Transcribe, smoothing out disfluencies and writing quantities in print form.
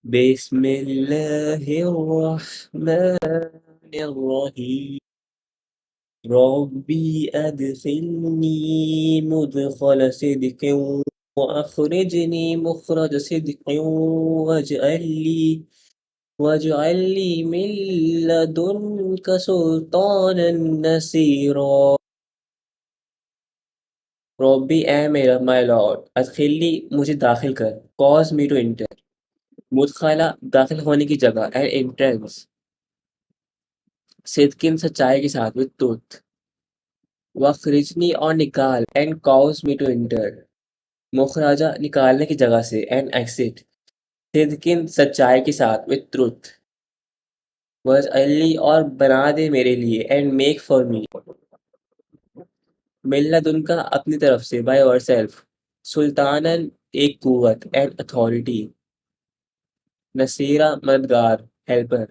बिस्मिल्लाहिर्रहमानिर्रहीम रब्बी अदखिलनी मुदखला सिद्किन व अखरिजनी मुखराज सिद्किन waj'al ली milladunka sultaanan naseeraa। Robbie ए मेरा माय लॉर्ड, adkhilnee मुझे दाखिल कर, कॉज मी टू एंटर, मुदखला दाखिल होने की जगह एंड एंट्रेंस, सिद्किन सच्चाई के साथ विद ट्रूथ, वखरिजनी और निकाल and cause me to enter, मुखराजा निकालने की जगह से एंड एक्सिट, सिद्किन सच्चाई के साथ विद ट्रूथ, वजअली और बना दे मेरे लिए एंड मेक फॉर मी, मिल्लादुनका अपनी तरफ से बाय योरसेल्फ, सुल्तानन एक कुव्वत एंड अथॉरिटी, नसेरा मददगार हेल्पर।